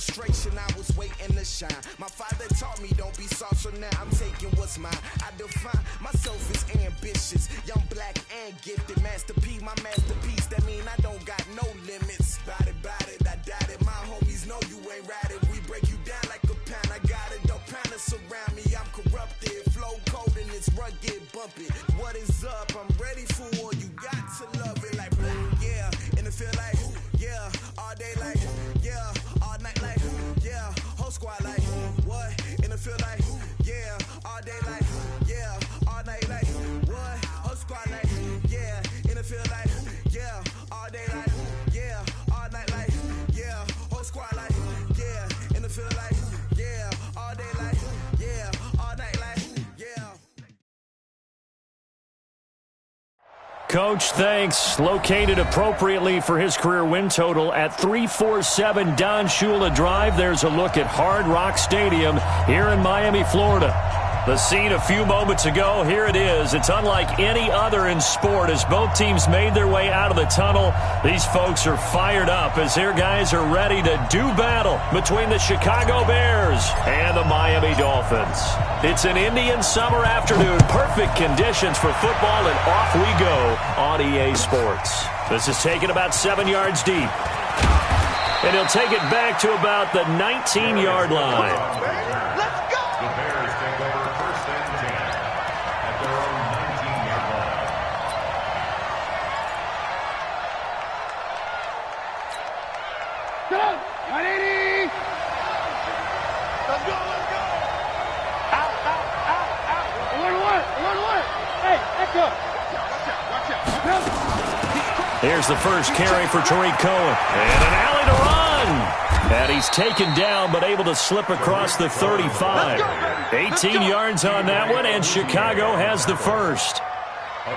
frustration, I was waiting to shine. My father taught me don't be soft, so now I'm taking what's mine. I define myself as ambitious, young, black, and gifted. Master P, my masterpiece, that mean I don't got no limits. Bout it, I doubt it. My homies know you ain't ride it. We break you down like a pound. I got it, don't pound us around me. I'm corrupted, flow cold and it's rugged, bumpy. What is up? I'm ready for war. You got to love it like, yeah. And it feel like, yeah. All day like, yeah. All night like, yeah. Whole squad like, what? And it feel like, yeah. All day like, yeah. All night like, what? Whole squad like, yeah. And it feel like, yeah. All day like, yeah. All night like, yeah. Whole squad like, yeah. And it feel like, yeah. All day like, yeah. All night like, yeah. Coach, thanks. Located appropriately for his career win total at 347 Don Shula Drive. There's a look at Hard Rock Stadium here in Miami, Florida. The scene a few moments ago, here it is. It's unlike any other in sport as both teams made their way out of the tunnel. These folks are fired up as their guys are ready to do battle between the Chicago Bears and the Miami Dolphins. It's an Indian summer afternoon, perfect conditions for football, and off we go on EA Sports. This is taken about 7 yards deep. And he'll take it back to about the 19-yard line. Here's the first carry for Tariq Cohen. And an alley to run. And he's taken down but able to slip across the 35. 18 yards on that one, and Chicago has the first.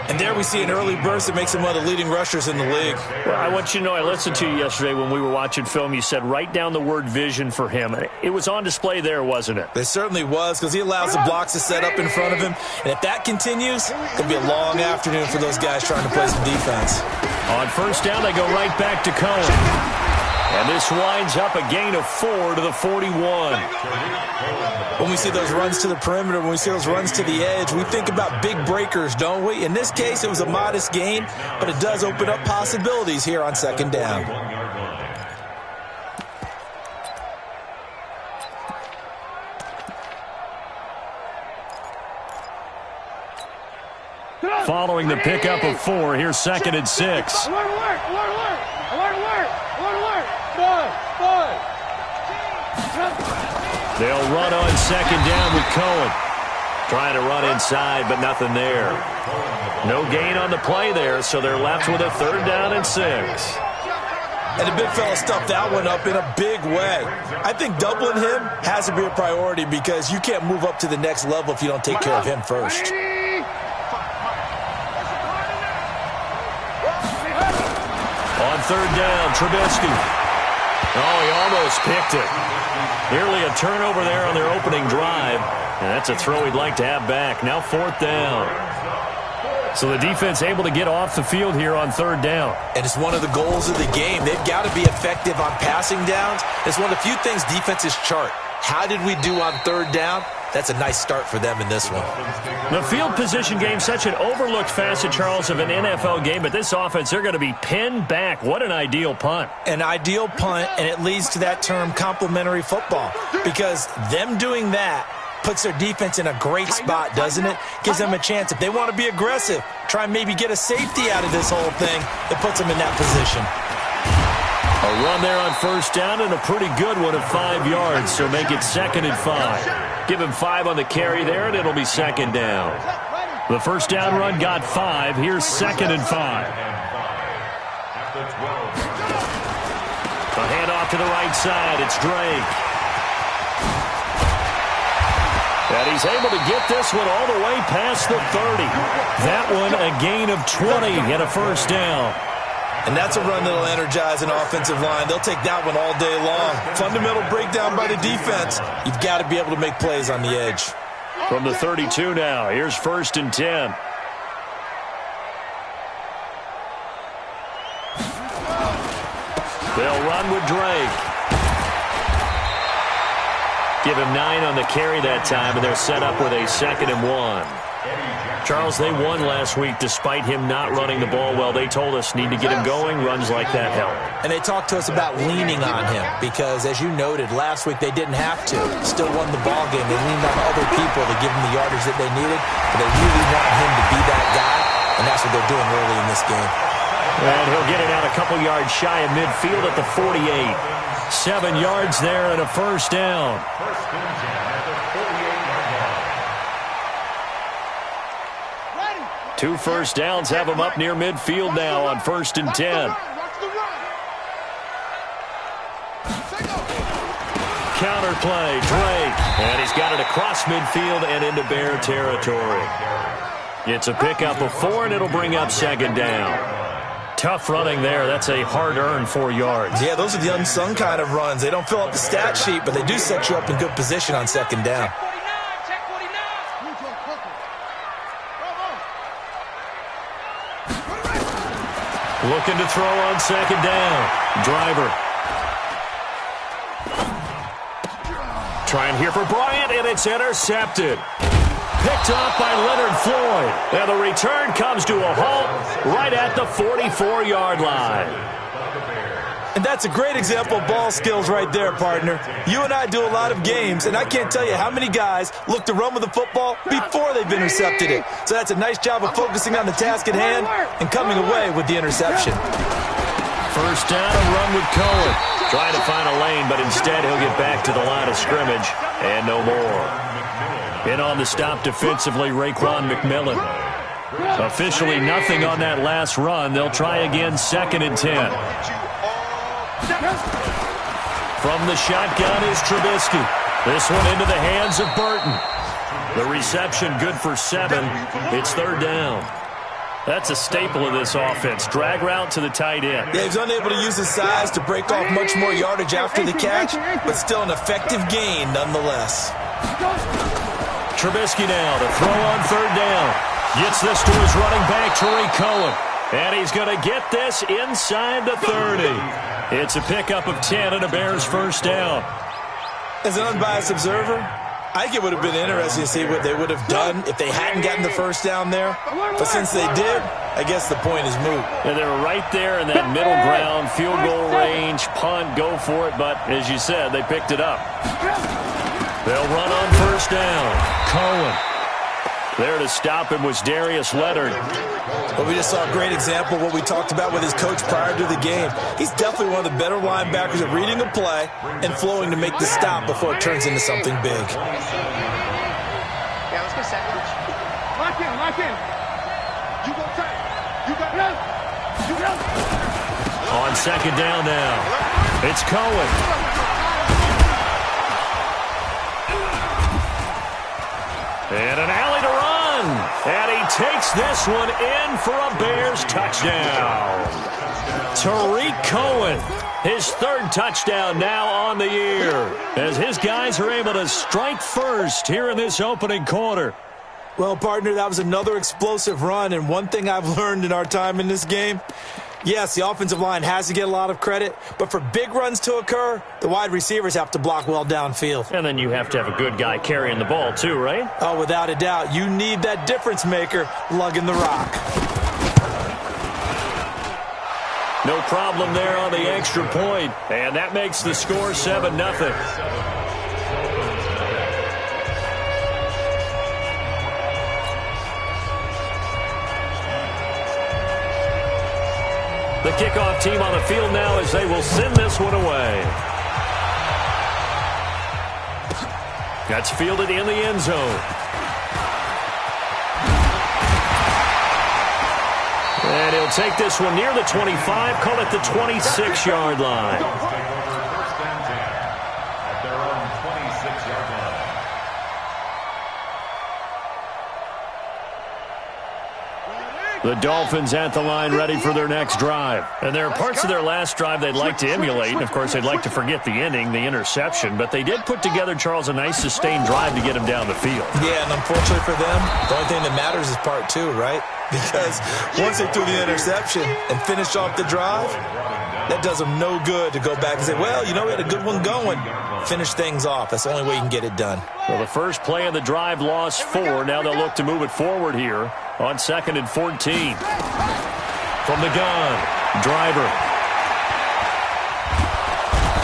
And there we see an early burst that makes him one of the leading rushers in the league. Well, I want you to know, I listened to you yesterday when we were watching film. You said write down the word vision for him. It was on display there, wasn't it? It certainly was, because he allows the blocks to set up in front of him. And if that continues, it'll be a long afternoon for those guys trying to play some defense. On first down, they go right back to Cohen. And this winds up a gain of 4 to the 41. When we see those runs to the perimeter, when we see those runs to the edge, we think about big breakers, don't we? In this case, it was a modest gain, but it does open up possibilities here on second down. Following the pickup of 4, here's 2nd and 6. They'll run on second down with Cohen. Trying to run inside, but nothing there. No gain on the play there, so they're left with a 3rd down and 6. And the big fella stuffed that one up in a big way. I think doubling him has to be a priority because you can't move up to the next level if you don't take care of him first. On 3rd down, Trubisky. Oh, he almost picked it. Nearly a turnover there on their opening drive. And that's a throw he'd like to have back. Now 4th down. So the defense able to get off the field here on 3rd down. And it's one of the goals of the game. They've got to be effective on passing downs. It's one of the few things defenses chart. How did we do on 3rd down? That's a nice start for them in this one. The field position game, such an overlooked facet, Charles, of an NFL game. But this offense, they're going to be pinned back. What an ideal punt. An ideal punt, and it leads to that term complementary football. Because them doing that puts their defense in a great spot, doesn't it? Gives them a chance. If they want to be aggressive, try and maybe get a safety out of this whole thing, it puts them in that position. A run there on 1st down and a pretty good one of 5 yards, so make it 2nd and 5. Give him 5 on the carry there, and it'll be 2nd down. The 1st down run got 5. Here's 2nd and 5. A handoff to the right side. It's Drake. And he's able to get this one all the way past the 30. That one a gain of 20 and a 1st down. And that's a run that'll energize an offensive line. They'll take that one all day long. Fundamental breakdown by the defense. You've got to be able to make plays on the edge. From the 32 now, here's 1st and 10. They'll run with Drake. give him 9 on the carry that time, and they're set up with a 2nd and 1. Charles, they won last week despite him not running the ball well. They told us need to get him going. Runs like that help. And they talked to us about leaning on him because, as you noted, last week they didn't have to. Still won the ball game. They leaned on other people to give him the yardage that they needed, but they really want him to be that guy, and that's what they're doing early in this game. And he'll get it out a couple yards shy of midfield at the 48. 7 yards there and a first down. 2 first downs have him up near midfield now on 1st and 10. Counter play, Drake. And he's got it across midfield and into Bear territory. It's a pickup of 4, and it'll bring up 2nd down. Tough running there. That's a hard-earned 4 yards. Yeah, those are the unsung kind of runs. They don't fill up the stat sheet, but they do set you up in good position on 2nd down. Looking to throw on 2nd down. Driver. Trying here for Bryant, and it's intercepted. Picked off by Leonard Floyd. And the return comes to a halt right at the 44-yard line. And that's a great example of ball skills right there, partner. You and I do a lot of games, and I can't tell you how many guys look to run with the football before they've intercepted it. So that's a nice job of focusing on the task at hand and coming away with the interception. First down, a run with Cohen. Trying to find a lane, but instead he'll get back to the line of scrimmage and no more. In on the stop defensively, Raekwon McMillan. Officially nothing on that last run. They'll try again, 2nd and 10. From the shotgun is Trubisky. This one into the hands of Burton. The reception good for 7. It's 3rd down. That's a staple of this offense. Drag route to the tight end. Yeah, he's unable to use his size to break off much more yardage after the catch, but still an effective gain nonetheless. Trubisky now to throw on 3rd down. Gets this to his running back, Tariq Cohen. And he's going to get this inside the 30. It's a pickup of 10 and a Bears first down. As an unbiased observer, I think it would have been interesting to see what they would have done if they hadn't gotten the first down there. But since they did, I guess the point is moot. And they were right there in that middle ground, field goal range, punt, go for it. But as you said, they picked it up. They'll run on first down. Cohen. There to stop him was Darius Leonard. Well, we just saw a great example of what we talked about with his coach prior to the game. He's definitely one of the better linebackers at reading a play and flowing to make the stop before it turns into something big. Yeah, let's get second. Lock in, lock in. You go tight. You got it. You got it. On 2nd down now. It's Cohen. And an alley to run. And he takes this one in for a Bears touchdown. Tariq Cohen, his 3rd touchdown now on the year, as his guys are able to strike first here in this opening quarter. Well, partner, that was another explosive run, and one thing I've learned in our time in this game, yes, the offensive line has to get a lot of credit, but for big runs to occur, the wide receivers have to block well downfield. And then you have to have a good guy carrying the ball too, right? Oh, without a doubt. You need that difference maker lugging the rock. No problem there on the extra point, and that makes the score 7-0. The kickoff team on the field now as they will send this one away. That's fielded in the end zone. And he'll take this one near the 25, call it the 26-yard line. First and 10 at their own 26-yard line. The Dolphins at the line ready for their next drive. And there are parts of their last drive they'd like to emulate. And, of course, they'd like to forget the ending, the interception. But they did put together, Charles, a nice sustained drive to get him down the field. Yeah, and unfortunately for them, the only thing that matters is part 2, right? Because once they threw the interception and finished off the drive, That does them no good to go back and say, well, you know, we had a good one going. Finish things off. That's the only way you can get it done. Well, the first play of the drive lost 4. Now they'll look to move it forward here on 2nd and 14. From the gun, Driver.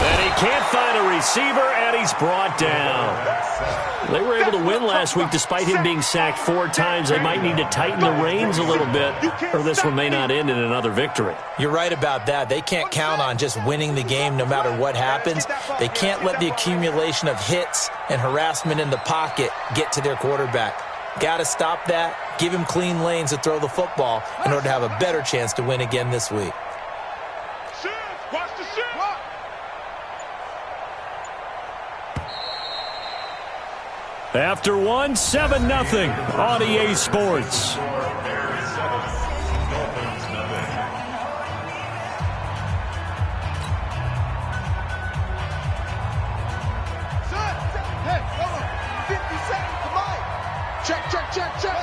And he can't find a receiver, and he's brought down. They were able to win last week despite him being sacked 4 times. They might need to tighten the reins a little bit, or this one may not end in another victory. You're right about that. They can't count on just winning the game no matter what happens. They can't let the accumulation of hits and harassment in the pocket get to their quarterback. Got to stop that, give him clean lanes to throw the football in order to have a better chance to win again this week. Watch the shit. After 1, 7-0 on EA Sports. Check.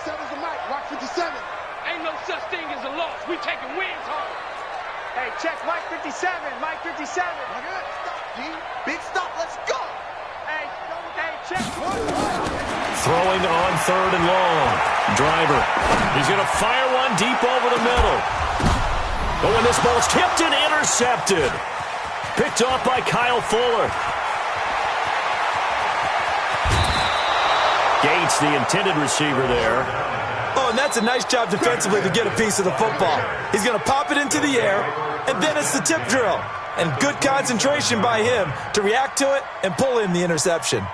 57's the mic. Watch 57. Ain't no such thing as a loss. We taking wins home. Hey, check Mike 57. Mike 57. Stop, D. Big stop. Let's go. Hey, check. Throwing on 3rd and long. Driver. He's going to fire one deep over the middle. But when this ball's tipped and intercepted. Picked off by Kyle Fuller. Gates, the intended receiver there. Oh, and that's a nice job defensively to get a piece of the football. He's going to pop it into the air, and then it's the tip drill. And good concentration by him to react to it and pull in the interception.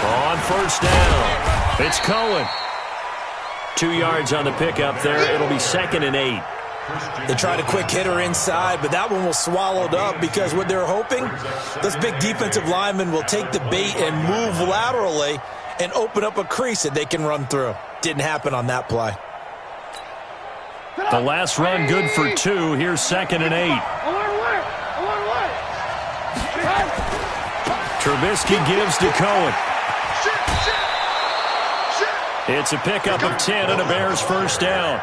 On 1st down, it's Cohen. 2 yards on the pickup there. It'll be 2nd and 8. They tried a quick hitter inside, but that one was swallowed up because what they're hoping, those big defensive linemen will take the bait and move laterally and open up a crease that they can run through. Didn't happen on that play. The last run good for 2. Here's 2nd and 8. Trubisky gives to Cohen. It's a pickup of 10 and a Bears first down.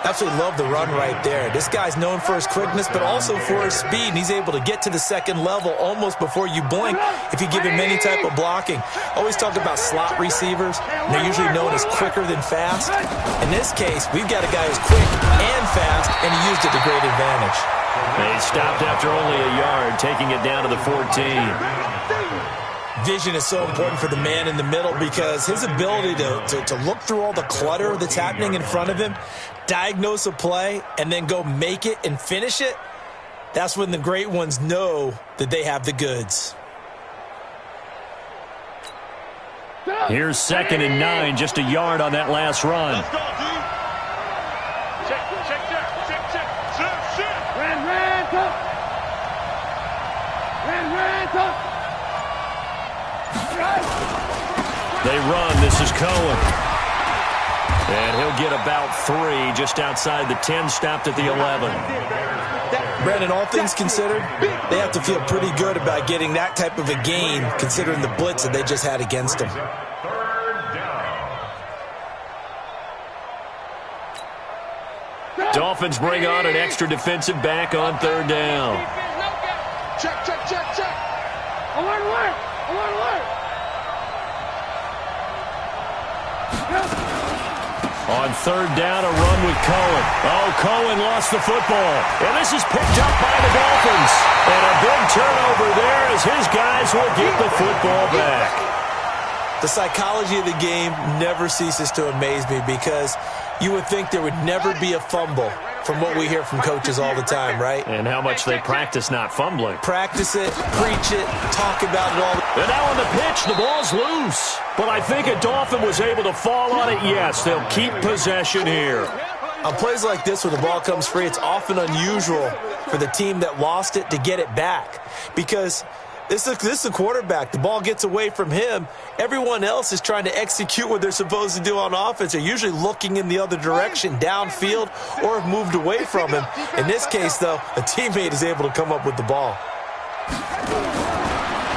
Absolutely love the run right there. This guy's known for his quickness, but also for his speed, and he's able to get to the second level almost before you blink if you give him any type of blocking. Always talk about slot receivers, and they're usually known as quicker than fast. In this case, we've got a guy who's quick and fast, and he used it to great advantage. They stopped after only a yard, taking it down to the 14. Vision is so important for the man in the middle because his ability to look through all the clutter that's happening in front of him, diagnose a play, and then go make it and finish it, that's when the great ones know that they have the goods. Here's 2nd and 9, just a yard on that last run. Let's go, D. Check. They run. This is Cohen. And he'll get about 3 just outside the 10, stopped at the 11. Brandon, all things considered, they have to feel pretty good about getting that type of a gain considering the blitz that they just had against them. 3rd down. Dolphins bring on an extra defensive back on 3rd down. Check. On 3rd down, a run with Cohen. Oh, Cohen lost the football. And this is picked up by the Dolphins. And a big turnover there as his guys will get the football back. The psychology of the game never ceases to amaze me because you would think there would never be a fumble from what we hear from coaches all the time, right? And how much they practice not fumbling. Practice it, preach it, talk about it all. And now on the pitch, the ball's loose. But I think a Dolphin was able to fall on it. Yes, they'll keep possession here. On plays like this where the ball comes free, it's often unusual for the team that lost it to get it back because this is a quarterback. The ball gets away from him. Everyone else is trying to execute what they're supposed to do on offense. They're usually looking in the other direction, downfield, or have moved away from him. In this case, though, a teammate is able to come up with the ball.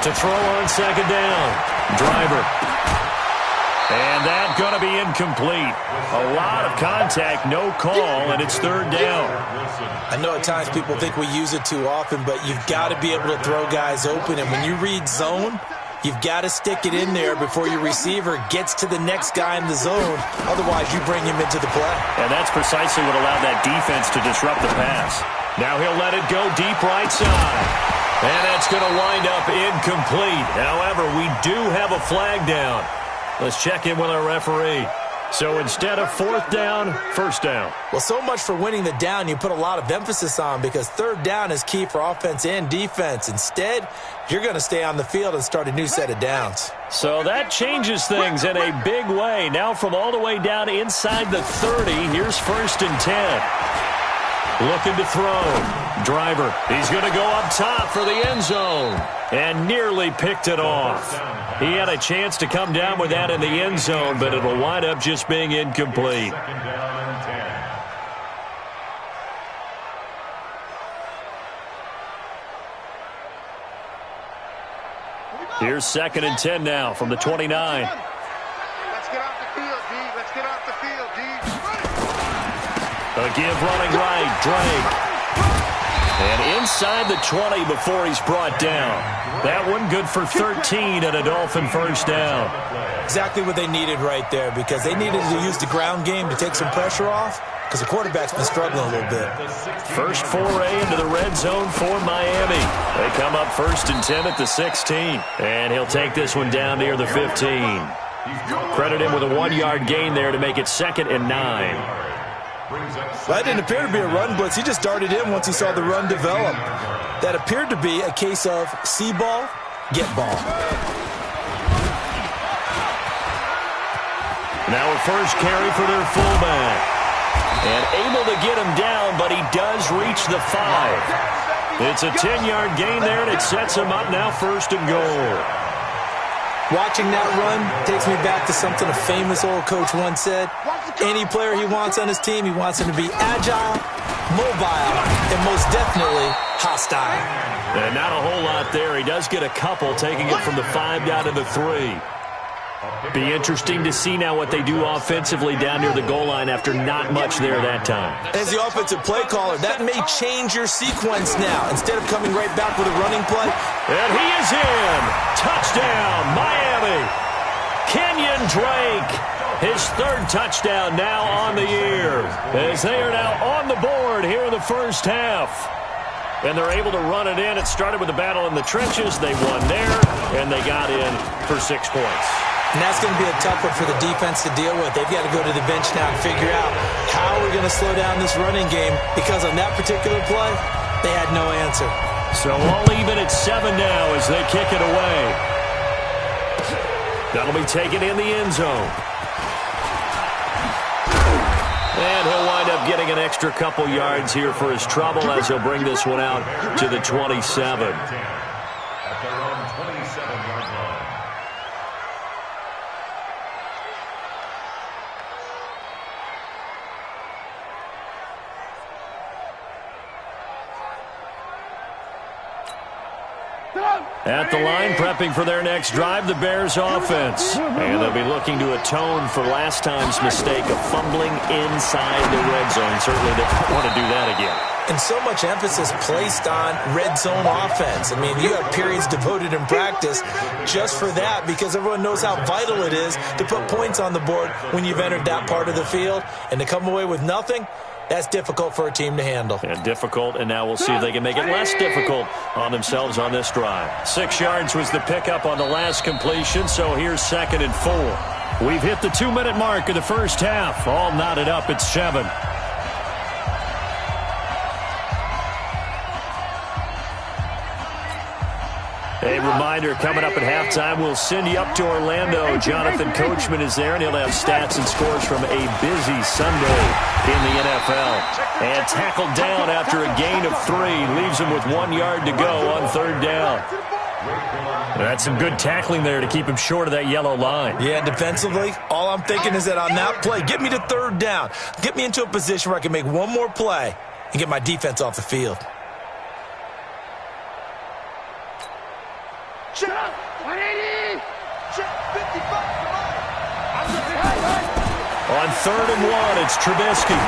To throw on second down. Driver. And that's going to be incomplete. A lot of contact, no call, and it's third down. I know at times people think we use it too often, but you've got to be able to throw guys open. And when you read zone, you've got to stick it in there before your receiver gets to the next guy in the zone. Otherwise, you bring him into the play. And that's precisely what allowed that defense to disrupt the pass. Now he'll let it go deep right side. And that's going to wind up incomplete. However, we do have a flag down. Let's check in with our referee. So instead of fourth down, first down. Well, so much for winning the down you put a lot of emphasis on because third down is key for offense and defense. Instead, you're going to stay on the field and start a new set of downs. So that changes things in a big way. Now from all the way down inside the 30, here's 1st and 10. Looking to throw. Driver. He's going to go up top for the end zone. And nearly picked it off. He had a chance to come down with that in the end zone, but it'll wind up just being incomplete. Second down and 10. Here's 2nd and 10 now from the 29. Let's get off the field, D. Let's get off the field, D. A give running right, Drake. And inside the 20 before he's brought down. That one good for 13 and a Dolphin first down. Exactly what they needed right there because they needed to use the ground game to take some pressure off because the quarterback's been struggling a little bit. First foray into the red zone for Miami. They come up 1st and 10 at the 16. And he'll take this one down near the 15. Credit him with a 1-yard gain there to make it 2nd and 9. That didn't appear to be a run blitz. He just darted in once he saw the run develop. That appeared to be a case of see ball, get ball. Now a first carry for their fullback. And able to get him down, but he does reach the 5. It's a 10-yard gain there, and it sets him up now 1st and goal. Watching that run takes me back to something a famous old coach once said. Any player he wants on his team, he wants him to be agile, mobile, and most definitely hostile. And not a whole lot there. He does get a couple, taking it from the 5 down to the 3. Be interesting to see now what they do offensively down near the goal line after not much there that time. As the offensive play caller, that may change your sequence now. Instead of coming right back with a running play. And he is in. Touchdown, Miami. Kenyon Drake. His 3rd touchdown now on the year. As they are now on the board here in the first half. And they're able to run it in. It started with a battle in the trenches. They won there, and they got in for 6 points. And that's going to be a tough one for the defense to deal with. They've got to go to the bench now and figure out how we're going to slow down this running game because on that particular play, they had no answer. So all even at 7 now as they kick it away. That'll be taken in the end zone. And he'll wind up getting an extra couple yards here for his trouble as he'll bring this one out to the 27. At their own 27-yard line. At the line, prepping for their next drive, the Bears offense. And they'll be looking to atone for last time's mistake of fumbling inside the red zone. Certainly they don't want to do that again. And so much emphasis placed on red zone offense. I mean, you have periods devoted in practice just for that because everyone knows how vital it is to put points on the board when you've entered that part of the field. And to come away with nothing, that's difficult for a team to handle. And difficult, and now we'll see if they can make it less difficult on themselves on this drive. 6 yards was the pickup on the last completion, so here's 2nd and 4. We've hit the 2-minute mark of the first half. All knotted up at 7. A reminder, coming up at halftime, we'll send you up to Orlando. Jonathan Coachman is there, and he'll have stats and scores from a busy Sunday in the NFL. And tackled down after a gain of 3. Leaves him with 1 yard to go on 3rd down. That's some good tackling there to keep him short of that yellow line. Yeah, defensively, all I'm thinking is that on that play, get me to 3rd down. Get me into a position where I can make one more play and get my defense off the field. Check 180. Check 55. On 3rd and 1, it's Trubisky.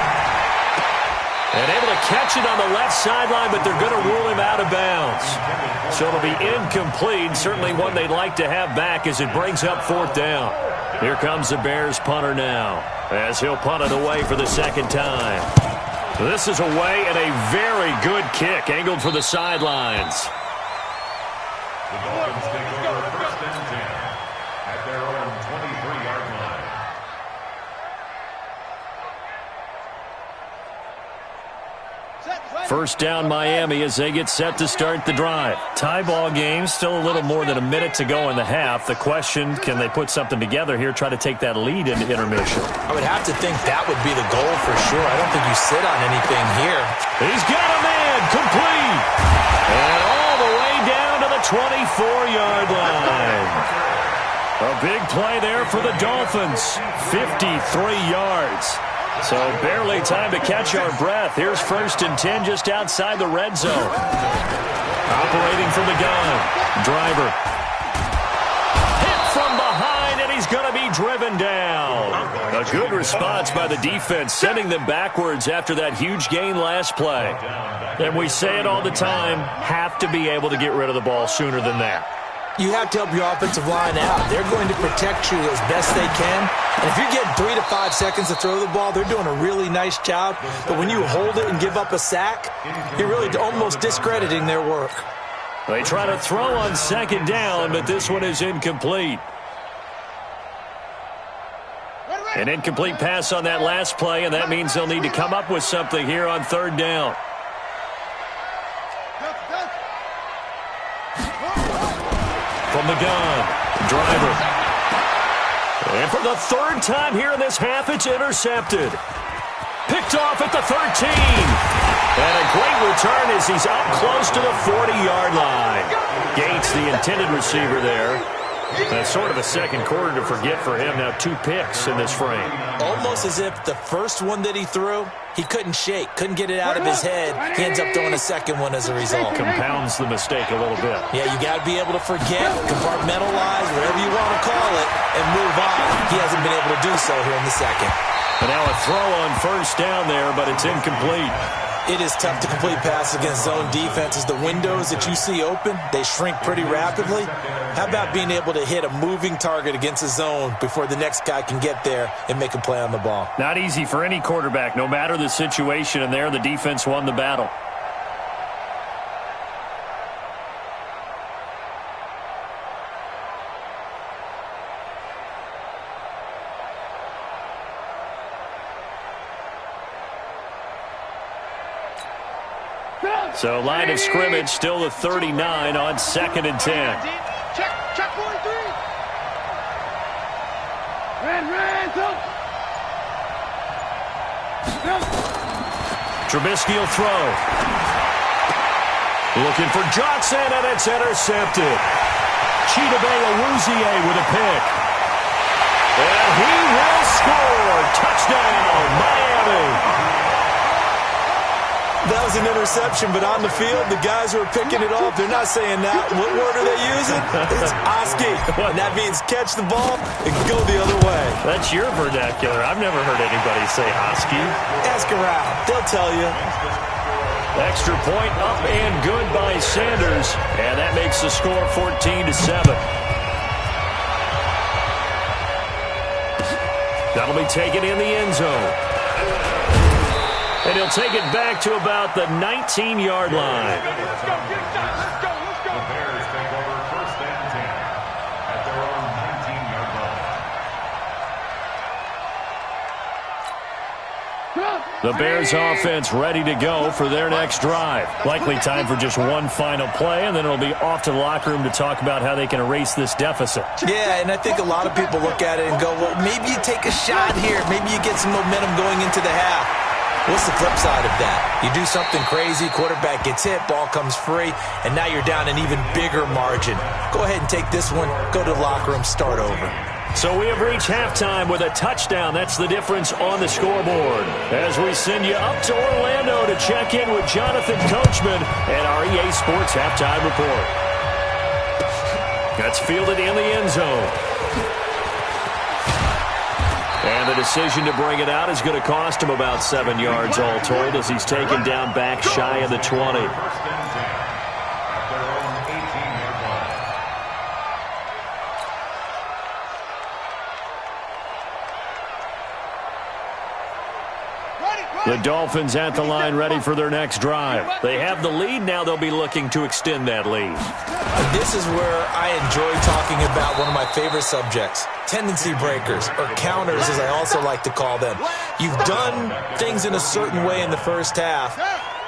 And able to catch it on the left sideline, but they're going to rule him out of bounds. So it'll be incomplete. Certainly one they'd like to have back as it brings up 4th down. Here comes the Bears punter now, as he'll punt it away for the 2nd time. This is away, and a very good kick angled for the sidelines. The Dolphins take over 1st and 10 at their own 23-yard line. First down Miami as they get set to start the drive. Tie ball game, still a little more than a minute to go in the half. The question, can they put something together here, try to take that lead into intermission? I would have to think that would be the goal for sure. I don't think you sit on anything here. He's got a man, complete. And all the way down to the 24-yard line. A big play there for the Dolphins. 53 yards. So barely time to catch our breath. Here's 1st and 10 just outside the red zone. Operating from the gun. Driver. Hit from behind, and he's going to be driven down. A good response by the defense, sending them backwards after that huge gain last play. And we say it all the time, have to be able to get rid of the ball sooner than that. You have to help your offensive line out. They're going to protect you as best they can. And if you're getting 3 to 5 seconds to throw the ball, they're doing a really nice job. But when you hold it and give up a sack, you're really almost discrediting their work. They try to throw on 2nd down, but this one is incomplete. An incomplete pass on that last play, and that means they'll need to come up with something here on 3rd down. From the gun, driver. And for the 3rd time here in this half, it's intercepted. Picked off at the 13. And a great return as he's up close to the 40-yard line. Gates, the intended receiver there. That's sort of a second quarter to forget for him. Now 2 picks in this frame. Almost as if the first one that he threw, he couldn't shake, couldn't get it out of his head. He ends up throwing a second one as a result. Compounds the mistake a little bit. Yeah, you got to be able to forget, compartmentalize, whatever you want to call it, and move on. He hasn't been able to do so here in the second. And now a throw on 1st down there, but it's incomplete. It is tough to complete passes against zone defenses. The windows that you see open, they shrink pretty rapidly. How about being able to hit a moving target against a zone before the next guy can get there and make a play on the ball? Not easy for any quarterback, no matter the situation, and there the defense won the battle. So line of scrimmage still the 39 on 2nd and 10. Check 43. Red, go. Trubisky will throw. Looking for Johnson, and it's intercepted. Chidobe Awuzie with a pick. And he will score. Touchdown, Miami. That was an interception, but on the field, the guys who are picking it off, they're not saying that. What word are they using? It's Oski. And that means catch the ball and go the other way. That's your vernacular. I've never heard anybody say Oski. Ask around. They'll tell you. Extra point up and good by Sanders. And that makes the score 14-7. That'll be taken in the end zone. And he'll take it back to about the 19-yard line. The Bears take over 1st and 10 at their own 19-yard line. The Bears offense ready to go for their next drive. Likely time for just one final play, and then it'll be off to the locker room to talk about how they can erase this deficit. Yeah, and I think a lot of people look at it and go, well, maybe you take a shot here. Maybe you get some momentum going into the half. What's the flip side of that? You do something crazy, quarterback gets hit, ball comes free, and now you're down an even bigger margin. Go ahead and take this one, go to the locker room, start over. So we have reached halftime with a touchdown. That's the difference on the scoreboard. As we send you up to Orlando to check in with Jonathan Coachman and our EA Sports Halftime Report. That's fielded in the end zone. And the decision to bring it out is going to cost him about 7 yards all told as he's taken down back shy of the 20. The Dolphins at the line ready for their next drive. They have the lead. Now they'll be looking to extend that lead. This is where I enjoy talking about one of my favorite subjects, tendency breakers, or counters as I also like to call them. You've done things in a certain way in the first half,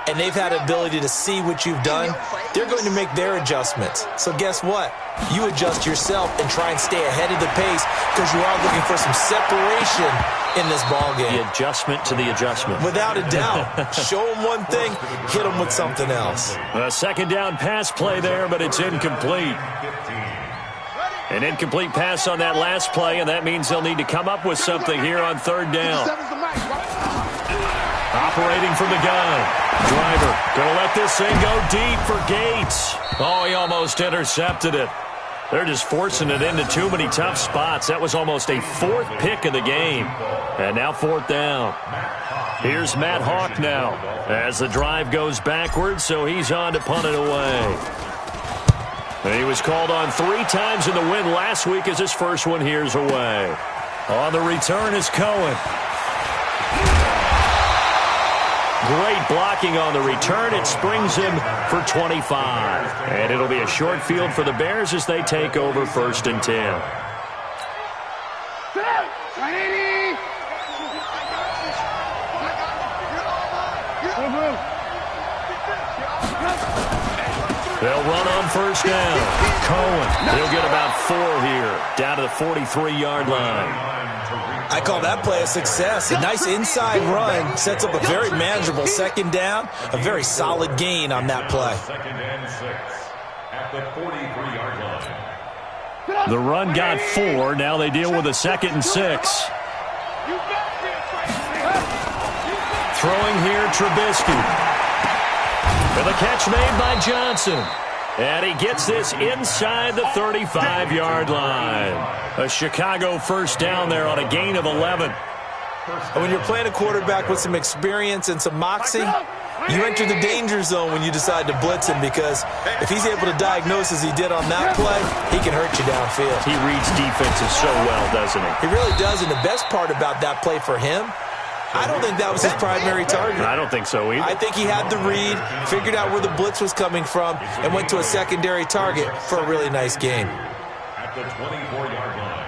and they've had ability to see what you've done. They're going to make their adjustments. So guess what? You adjust yourself and try and stay ahead of the pace because you are looking for some separation in this ball game. The adjustment to the adjustment. Without a doubt. Show them one thing, hit them with something else. A second down pass play there, but it's incomplete. An incomplete pass on that last play, and that means they'll need to come up with something here on third down. Operating from the gun. Driver going to let this thing go deep for Gates. Oh, he almost intercepted it. They're just forcing it into too many tough spots. That was almost a fourth pick of the game. And now fourth down. Here's Matt Hawk now as the drive goes backwards, so he's on to punt it away. And he was called on 3 times in the win last week as his first one here's away. On the return is Cohen. Great blocking on the return. It springs him for 25. And it'll be a short field for the Bears as they take over 1st and 10. They'll run on 1st down. Cohen, he'll get about 4 here, down to the 43-yard line. I call that play a success. A nice inside run sets up a very manageable 2nd down. A very solid gain on that play. 2nd and 6 at the 43-yard line. The run got 4. Now they deal with a 2nd and 6. Throwing here, Trubisky. And the catch made by Johnson. And he gets this inside the 35-yard line. A Chicago 1st down there on a gain of 11. When you're playing a quarterback with some experience and some moxie, you enter the danger zone when you decide to blitz him, because if he's able to diagnose as he did on that play, he can hurt you downfield. He reads defenses so well, doesn't he? He really does, and the best part about that play for him, I don't think that was his primary target. I don't think so either. I think he had the read, figured out where the blitz was coming from, and went to a secondary target for a really nice gain. At the 24-yard line.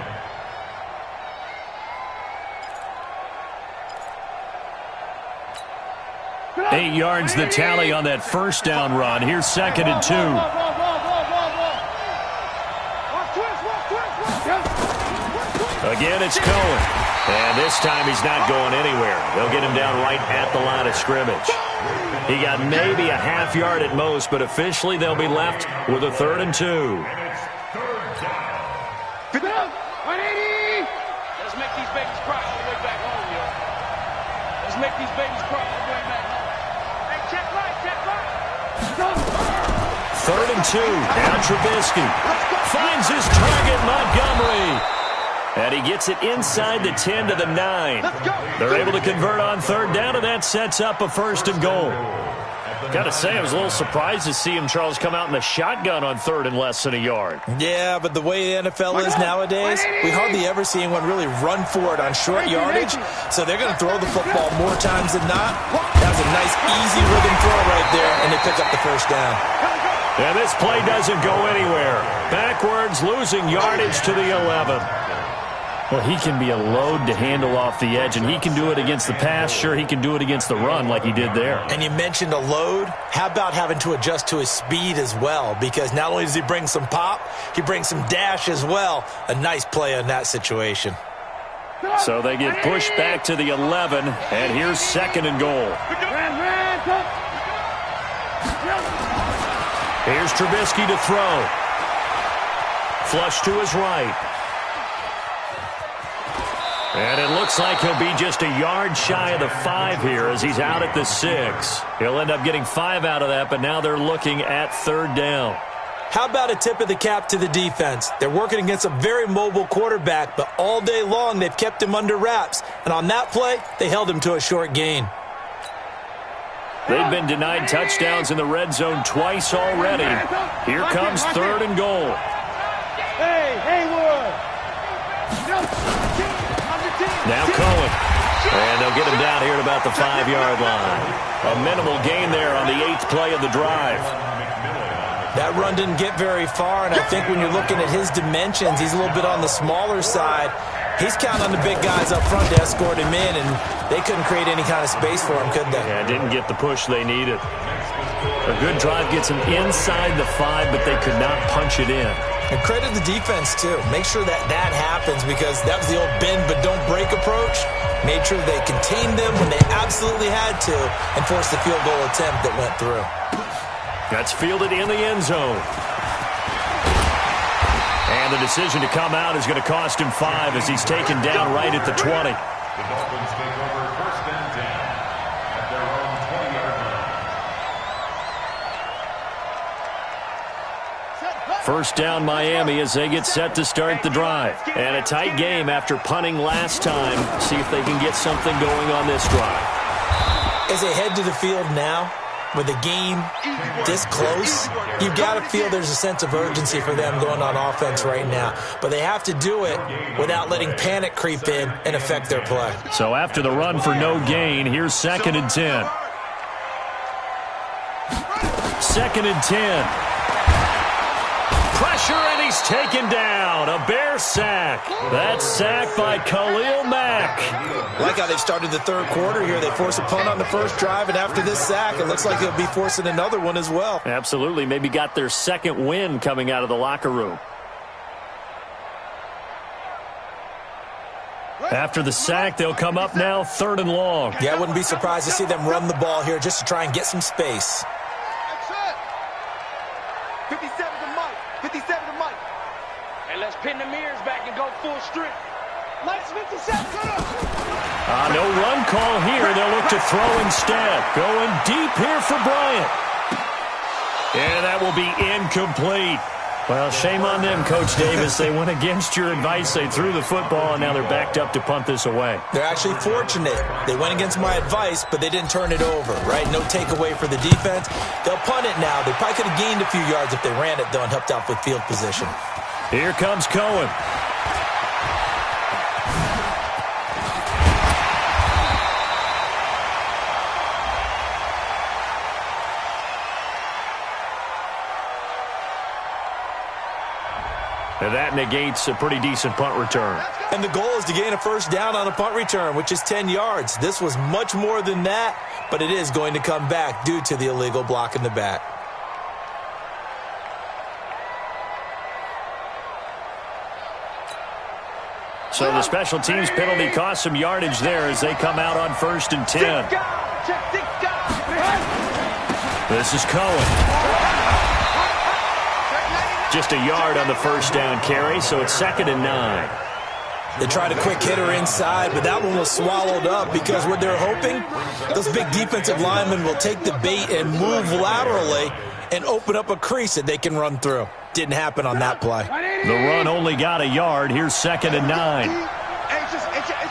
8 yards the tally on that 1st down run. Here's 2nd and 2. Again, it's Cohen. And this time he's not going anywhere. They'll get him down right at the line of scrimmage. He got maybe a half yard at most, but officially they'll be left with a 3rd and 2. Let's make these babies cry all the way back home, yo. Let's make these babies cry all the way back home. Hey, check right, check right. 3rd and 2. Now Trubisky finds his target, Montgomery. And he gets it inside the 10 to the 9. They're able to convert on 3rd down, and that sets up a 1st and goal. Got to say, I was a little surprised to see him, Charles, come out in the shotgun on 3rd and less than a yard. Yeah, but the way the NFL is nowadays, we hardly ever see anyone really run for it on short yardage. So they're going to throw the football more times than not. That was a nice, easy rhythm throw right there, and they pick up the 1st down. And this play doesn't go anywhere. Backwards, losing yardage to the 11. Well, he can be a load to handle off the edge, and he can do it against the pass. Sure, he can do it against the run like he did there. And you mentioned a load. How about having to adjust to his speed as well? Because not only does he bring some pop, he brings some dash as well. A nice play in that situation. So they get pushed back to the 11, and here's 2nd and goal. Here's Trubisky to throw. Flush to his right. And it looks like he'll be just a yard shy of the 5 here as he's out at the 6. He'll end up getting 5 out of that, but now they're looking at 3rd down. How about a tip of the cap to the defense? They're working against a very mobile quarterback, but all day long they've kept him under wraps. And on that play, they held him to a short gain. They've been denied touchdowns in the red zone twice already. Here comes 3rd and goal. Hey, Haywood! Now Cohen. And they'll get him down here at about the 5-yard line. A minimal gain there on the 8th play of the drive. That run didn't get very far, and I think when you're looking at his dimensions, he's a little bit on the smaller side. He's counting on the big guys up front to escort him in, and they couldn't create any kind of space for him, could they? Yeah, didn't get the push they needed. A good drive gets him inside the 5, but they could not punch it in. And credit the defense, too. Make sure that that happens because that was the old bend but don't break approach. Made sure they contained them when they absolutely had to and forced the field goal attempt that went through. That's fielded in the end zone. And the decision to come out is going to cost him 5 as he's taken down right at the 20. The Dolphins take over 1st and 10 at their own 20-yard line. First down Miami as they get set to start the drive. And a tight game after punting last time. See if they can get something going on this drive. As they head to the field now, with the game this close, you've got to feel there's a sense of urgency for them going on offense right now. But they have to do it without letting panic creep in and affect their play. So after the run for no gain, here's 2nd and 10. 2nd and 10. Pressure, and he's taken down. A Bear sack. That's sacked by Khalil Mack. Like how they've started the 3rd quarter here. They force a punt on the 1st drive, and after this sack, it looks like they'll be forcing another one as well. Absolutely. Maybe got their 2nd win coming out of the locker room. After the sack, they'll come up now 3rd and long. Yeah, I wouldn't be surprised to see them run the ball here just to try and get some space. 57 to Mike. 57 to Mike. And let's pin the mirrors back and go full strength. Mike's 57. No run call here. They'll look to throw instead. Going deep here for Bryant. And that will be incomplete. Well, shame on them, Coach Davis. They went against your advice. They threw the football, and now they're backed up to punt this away. They're actually fortunate. They went against my advice, but they didn't turn it over, right? No takeaway for the defense. They'll punt it now. They probably could have gained a few yards if they ran it, though, and helped out with field position. Here comes Cohen. And that negates a pretty decent punt return. And the goal is to gain a 1st down on a punt return, which is 10 yards. This was much more than that, but it is going to come back due to the illegal block in the back. So the special teams penalty cost some yardage there as they come out on 1st and 10. This is Cohen. Just a yard on the 1st down carry, so it's 2nd and 9. They tried a quick hitter inside, but that one was swallowed up because what they're hoping, those big defensive linemen will take the bait and move laterally and open up a crease that they can run through. Didn't happen on that play. The run only got a yard. Here's 2nd and 9. It's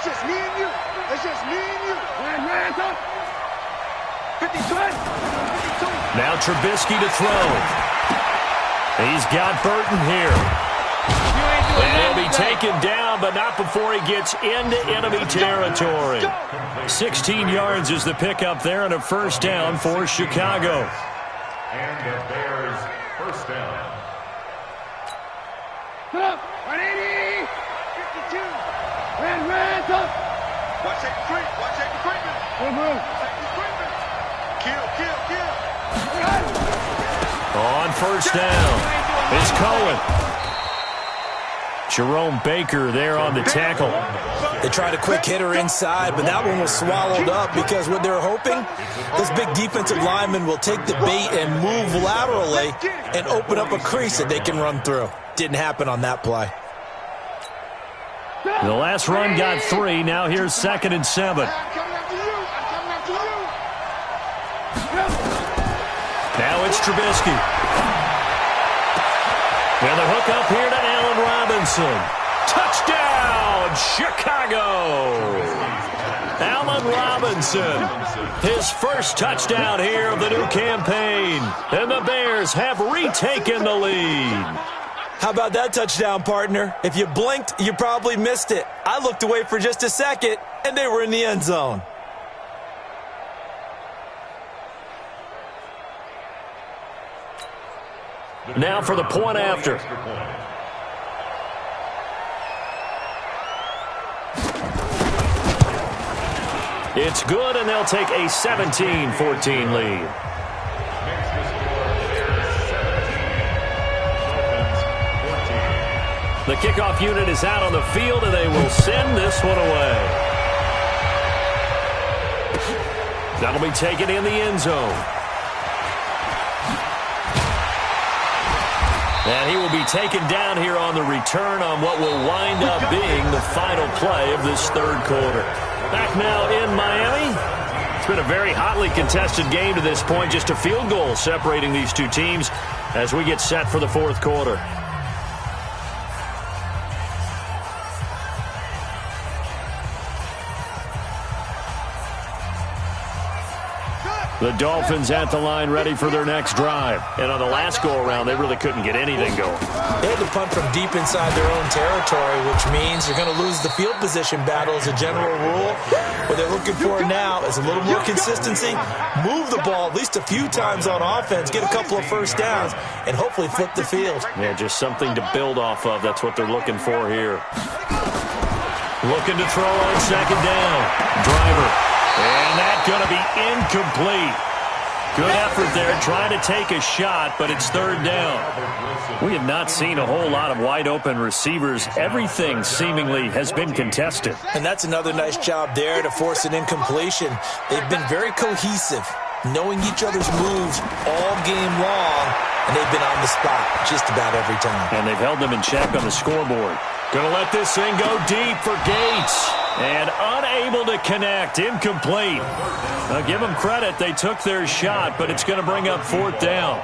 just me and you. It's just me and you. 52. Now Trubisky to throw. He's got Burton here. And he'll be taken down, but not before he gets into enemy territory. 16 yards is the pickup there and a 1st down for Chicago. And the Bears 1st down. Put up. 180. 52. Watch that creep. Watch that creeping. Kill, kill, kill. On first down, it's Cohen. Jerome Baker there on the tackle. They tried a quick hitter inside, but that one was swallowed up because what they're hoping, this big defensive lineman will take the bait and move laterally and open up a crease that they can run through. Didn't happen on that play. The last run got 3. Now here's 2nd and 7. Now it's Trubisky. And the hook up here to Allen Robinson. Touchdown, Chicago! Allen Robinson, his first touchdown here of the new campaign. And the Bears have retaken the lead. How about that touchdown, partner? If you blinked, you probably missed it. I looked away for just a second, and they were in the end zone. Now for the point after. It's good, and they'll take a 17-14 lead. The kickoff unit is out on the field, and they will send this one away. That'll be taken in the end zone. And he will be taken down here on the return on what will wind up being the final play of this third quarter. Back now in Miami. It's been a very hotly contested game to this point. Just a field goal separating these two teams as we get set for the fourth quarter. The Dolphins at the line ready for their next drive. And on the last go-around, they really couldn't get anything going. They had to punt from deep inside their own territory, which means you're going to lose the field position battle as a general rule. What they're looking for now is a little more consistency, move the ball at least a few times on offense, get a couple of first downs, and hopefully flip the field. Yeah, just something to build off of. That's what they're looking for here. Looking to throw on second down. Driver. And that's going to be incomplete. Good effort there, trying to take a shot, but it's third down. We have not seen a whole lot of wide-open receivers. Everything seemingly has been contested. And that's another nice job there to force an incompletion. They've been very cohesive, knowing each other's moves all game long, and they've been on the spot just about every time. And they've held them in check on the scoreboard. Going to let this thing go deep for Gates. And unable to connect. Incomplete. Now give them credit. They took their shot, but it's going to bring up fourth down.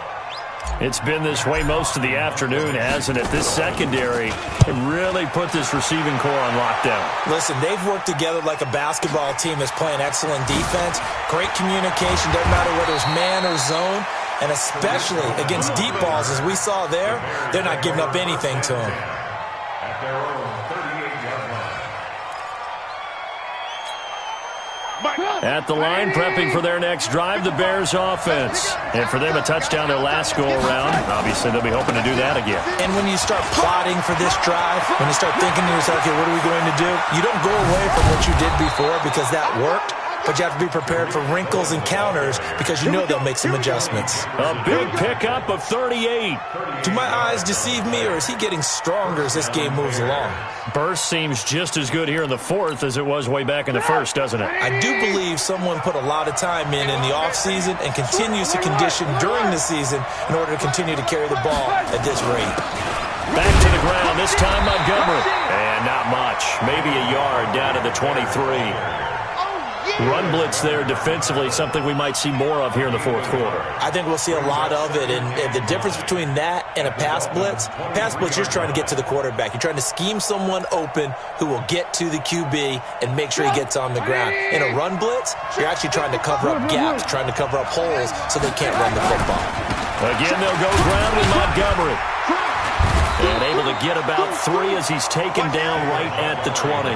It's been this way most of the afternoon, hasn't it? This secondary can really put this receiving core on lockdown. Listen, they've worked together like a basketball team that's playing excellent defense. Great communication, doesn't matter whether it's man or zone. And especially against deep balls, as we saw there, they're not giving up anything to them. At their own 38-yard line. At the line, prepping for their next drive, the Bears offense. And for them, a touchdown their last go-around. Obviously, they'll be hoping to do that again. And when you start plotting for this drive, when you start thinking to yourself, okay, what are we going to do? You don't go away from what you did before because that worked. But you have to be prepared for wrinkles and counters because you know they'll make some adjustments. A big pickup of 38. Do my eyes deceive me, or is he getting stronger as this game moves along? Burst seems just as good here in the fourth as it was way back in the first, doesn't it? I do believe someone put a lot of time in the offseason and continues to condition during the season in order to continue to carry the ball at this rate. Back to the ground, this time Montgomery. And not much, maybe a yard down to the 23. Run blitz there defensively, something we might see more of here in the fourth quarter. I think we'll see a lot of it, and the difference between that and a pass blitz, you're just trying to get to the quarterback. You're trying to scheme someone open who will get to the QB and make sure he gets on the ground. In a run blitz, you're actually trying to cover up gaps, trying to cover up holes so they can't run the football. Again, they'll go ground with Montgomery. And able to get about 3 as he's taken down right at the 20.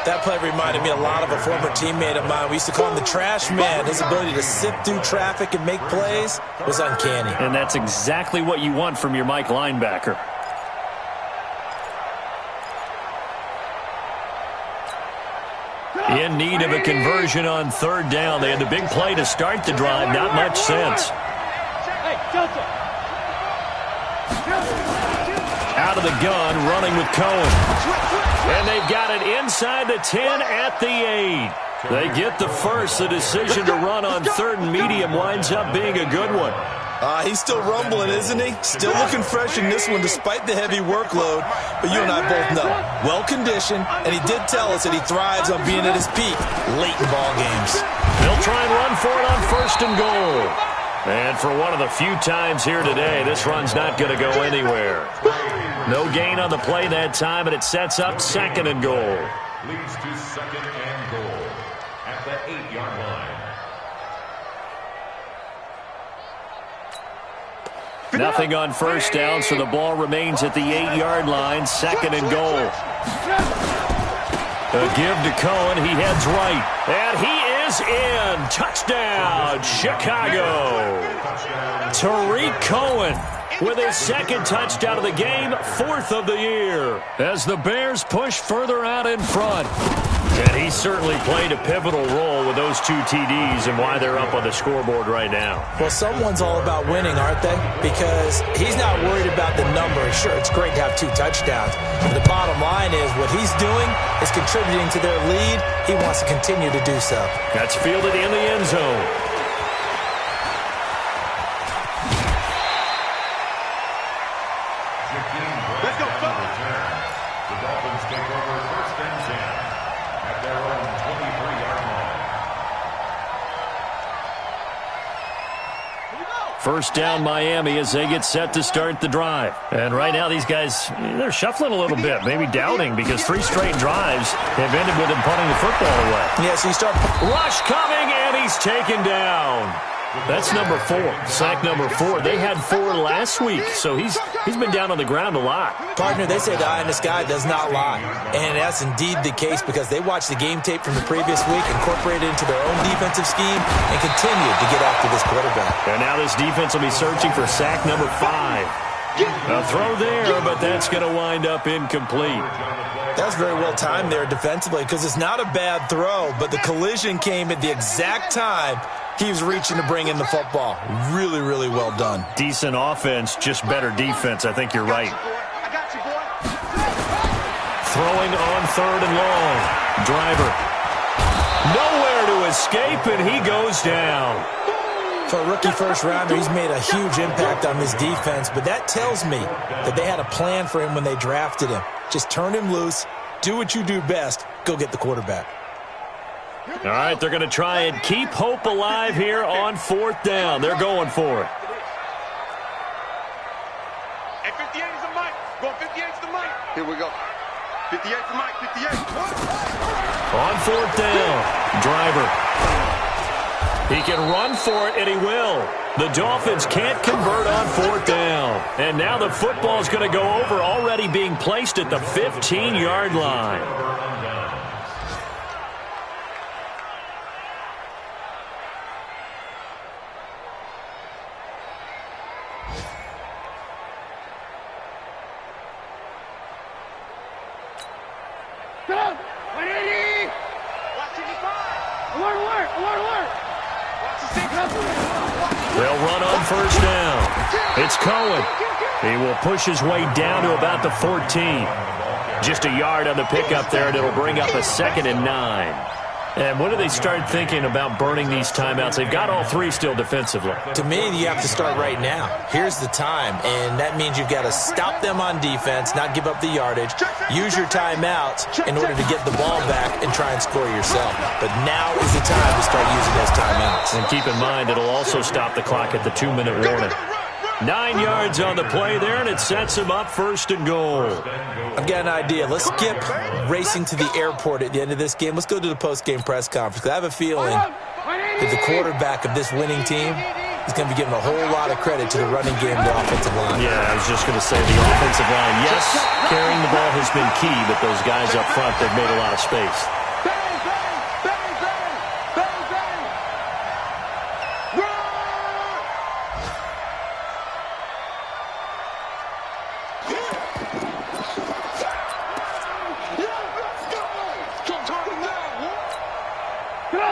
That play reminded me a lot of a former teammate of mine. We used to call him the trash man. His ability to sift through traffic and make plays was uncanny. And that's exactly what you want from your Mike linebacker. In need of a conversion on third down. They had the big play to start the drive. Not much sense. Out of the gun, running with Cohen. And they've got it inside the 10 at the 8. They get the first. The decision to run on third and medium winds up being a good one. He's still rumbling, isn't he? Still looking fresh in this one despite the heavy workload. But you and I both know, well-conditioned, and he did tell us that he thrives on being at his peak late in ball games. They'll try and run for it on first and goal. And for one of the few times here today, this run's not going to go anywhere. No gain on the play that time, and it sets up second and goal. Leads to second and goal at the 8-yard line. Nothing on first down, so the ball remains at the 8-yard line. Second and goal. A give to Cohen. He heads right. And he is in. Touchdown, Chicago. Tariq Cohen with his second touchdown of the game, fourth of the year, as the Bears push further out in front. And he certainly played a pivotal role with those 2 TDs and why they're up on the scoreboard right now. Well, someone's all about winning, aren't they? Because he's not worried about the number. Sure, it's great to have 2 touchdowns. But the bottom line is what he's doing is contributing to their lead. He wants to continue to do so. That's fielded in the end zone. Let's go, The Dolphins take over first and 10 at their own 23-yard line. First down Miami as they get set to start the drive. And right now these guys, they're shuffling a little bit, maybe doubting, because 3 straight drives have ended with him punting the football away. Yeah, so you start... Rush coming, and he's taken down. That's number 4, sack number 4. They had 4 last week, so he's been down on the ground a lot. Partner, they say the eye in the sky does not lie. And that's indeed the case because they watched the game tape from the previous week, incorporated it into their own defensive scheme, and continued to get after this quarterback. And now this defense will be searching for sack number 5. A throw there, but that's going to wind up incomplete. That's very well timed there defensively because it's not a bad throw, but the collision came at the exact time he was reaching to bring in the football. Really, really well done. Decent offense, just better defense. I think you're right. I got you, boy. Throwing on third and long. Driver. Nowhere to escape, and he goes down. For a rookie first-rounder, he's made a huge impact on this defense, but that tells me that they had a plan for him when they drafted him. Just turn him loose, do what you do best, go get the quarterback. All right, they're going to try and keep hope alive here on fourth down. They're going for it. And 58 is the mic. Going 58 is the mic. Here we go. 58 is the mic. 58. On fourth down, Driver. He can run for it, and he will. The Dolphins can't convert on fourth down. And now the football's going to go over, already being placed at the 15-yard line. They'll run on first down. It's Cohen. He will push his way down to about the 14. Just a yard on the pickup there, and it'll bring up a 2nd and 9. And when do they start thinking about burning these timeouts? They've got all 3 still defensively. To me, you have to start right now. Here's the time, and that means you've got to stop them on defense, not give up the yardage, use your timeouts in order to get the ball back and try and score yourself. But now is the time to start using those timeouts. And keep in mind, it'll also stop the clock at the 2-minute warning. 9 yards on the play there, and it sets him up 1st and goal. I've got an idea. Let's skip racing to the airport at the end of this game. Let's go to the post-game press conference. I have a feeling that the quarterback of this winning team is going to be given a whole lot of credit to the running game and the offensive line. Yeah, I was just going to say the offensive line, yes, carrying the ball has been key, but those guys up front, they've made a lot of space.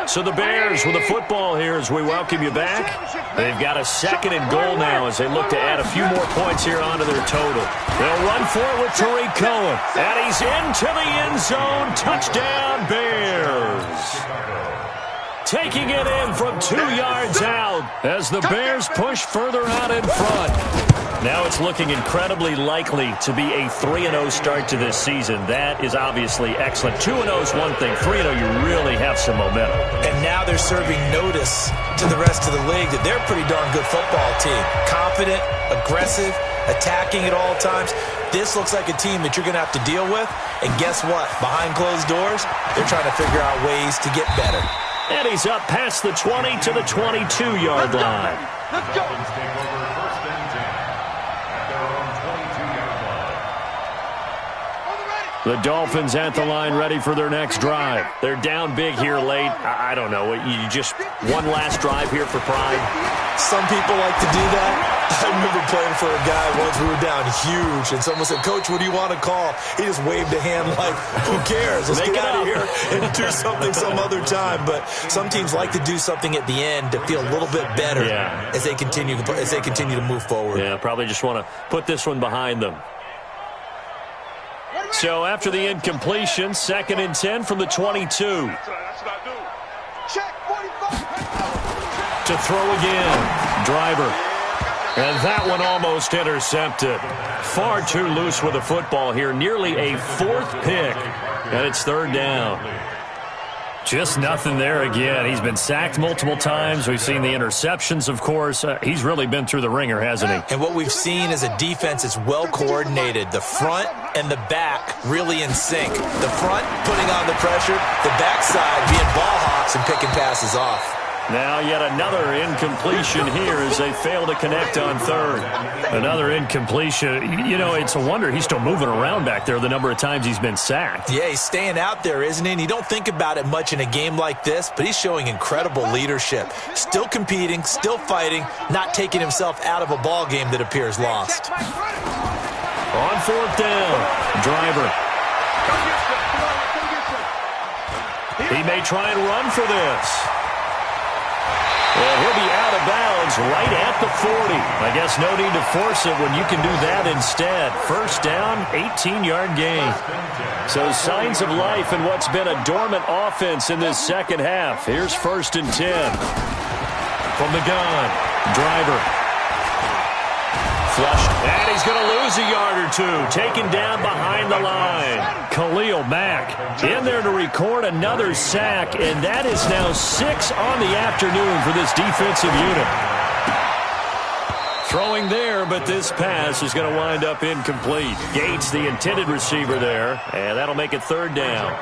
So the Bears with the football here as we welcome you back. They've got a 2nd and goal now as they look to add a few more points here onto their total. They'll run for it with Tariq Cohen. And he's into the end zone. Touchdown, Bears. Taking it in from 2 yards out as the Bears push further out in front. Now it's looking incredibly likely to be a 3-0 start to this season. That is obviously excellent. 2-0 is one thing. 3-0, you really have some momentum. And now they're serving notice to the rest of the league that they're a pretty darn good football team. Confident, aggressive, attacking at all times. This looks like a team that you're going to have to deal with. And guess what? Behind closed doors, they're trying to figure out ways to get better. And he's up past the 20 to the 22-yard line. Let's go. Take over 1st and 10 at their own 22-yard line. The Dolphins at the line ready for their next drive. They're down big here late. I don't know. You just one last drive here for pride? Some people like to do that. I remember playing for a guy once. We were down huge, and someone said, "Coach, what do you want to call?" He just waved a hand like, "Who cares? Let's get out of here and do something some other time." But some teams like to do something at the end to feel a little bit better as they continue to move forward. Yeah, probably just want to put this one behind them. So after the incompletion, 2nd and 10 from the 22. That's what I do. Check 45. To throw again. Driver. And that one almost intercepted. Far too loose with the football here. Nearly a 4th pick. And it's 3rd down. Just nothing there again. He's been sacked multiple times. We've seen the interceptions, of course. He's really been through the ringer, hasn't he? And what we've seen is a defense that's well coordinated. The front and the back really in sync. The front putting on the pressure. The backside being ball hawks and picking passes off. Now yet another incompletion here as they fail to connect on 3rd. Another incompletion. You know, it's a wonder he's still moving around back there the number of times he's been sacked. Yeah, he's staying out there, isn't he? And you don't think about it much in a game like this, but he's showing incredible leadership. Still competing, still fighting, not taking himself out of a ball game that appears lost. On 4th down, Driver. He may try and run for this. Well, he'll be out of bounds right at the 40. I guess no need to force it when you can do that instead. 1st down, 18-yard gain. So signs of life in what's been a dormant offense in this 2nd half. Here's 1st and 10. From the gun, Driver. Flushed, and he's going to lose a yard or two. Taken down behind the line. Khalil Mack in there to record another sack, and that is now 6 on the afternoon for this defensive unit. Throwing there, but this pass is going to wind up incomplete. Gates, the intended receiver there, and that'll make it 3rd down.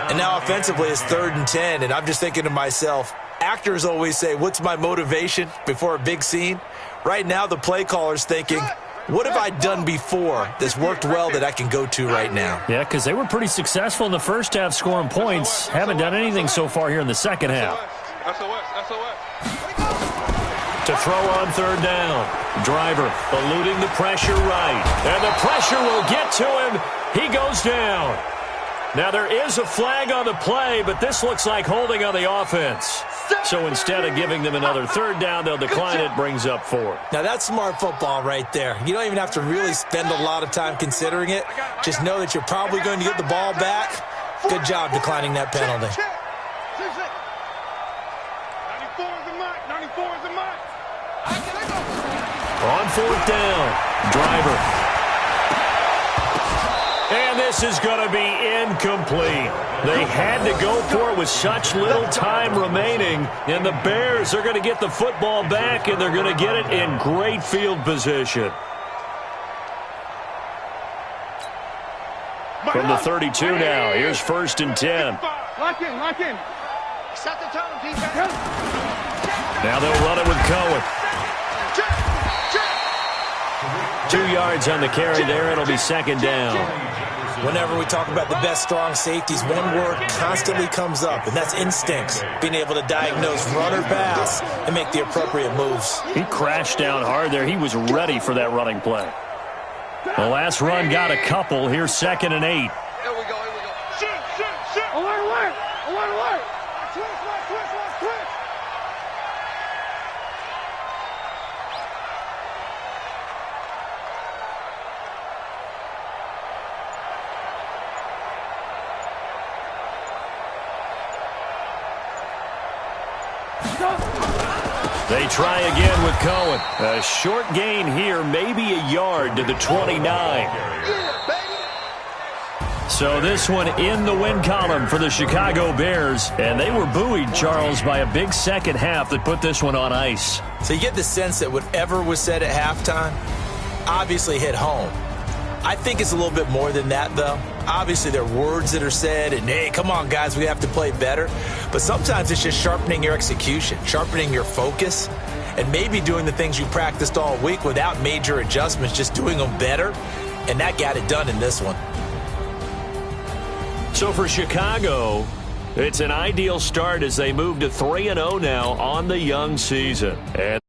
And now offensively it's 3rd and 10, and I'm just thinking to myself, actors always say, what's my motivation before a big scene? Right now the play caller's thinking, what have I done before that's worked well that I can go to right now? Yeah, because they were pretty successful in the first half scoring points. Haven't done anything so far here in the second half. To throw on 3rd down. Driver eluding the pressure right. And the pressure will get to him. He goes down. Now there is a flag on the play, but this looks like holding on the offense. So instead of giving them another 3rd down, they'll decline it, brings up 4. Now that's smart football right there. You don't even have to really spend a lot of time considering it. Just know that you're probably going to get the ball back. Good job declining that penalty. 94 is the mark. 94 is the mark. On 4th down, Driver. And this is going to be incomplete. They had to go for it with such little time remaining. And the Bears are going to get the football back, and they're going to get it in great field position. From the 32 now, here's 1st and 10. Lock in, lock in. Set the tone, defense. Now they'll run it with Cohen. 2 yards on the carry there. It'll be 2nd down. Whenever we talk about the best strong safeties, one word constantly comes up, and that's instincts. Being able to diagnose run or pass and make the appropriate moves. He crashed down hard there. He was ready for that running play. The last run got a couple. Here's 2nd and 8. Here we go, here we go. Shoot. Alert. They try again with Cohen. A short gain here, maybe a yard to the 29. So this one in the win column for the Chicago Bears. And they were buoyed, Charles, by a big second half that put this one on ice. So you get the sense that whatever was said at halftime obviously hit home. I think it's a little bit more than that, though. Obviously, there are words that are said, and, hey, come on, guys, we have to play better. But sometimes it's just sharpening your execution, sharpening your focus, and maybe doing the things you practiced all week without major adjustments, just doing them better. And that got it done in this one. So for Chicago, it's an ideal start as they move to 3-0 now on the young season. And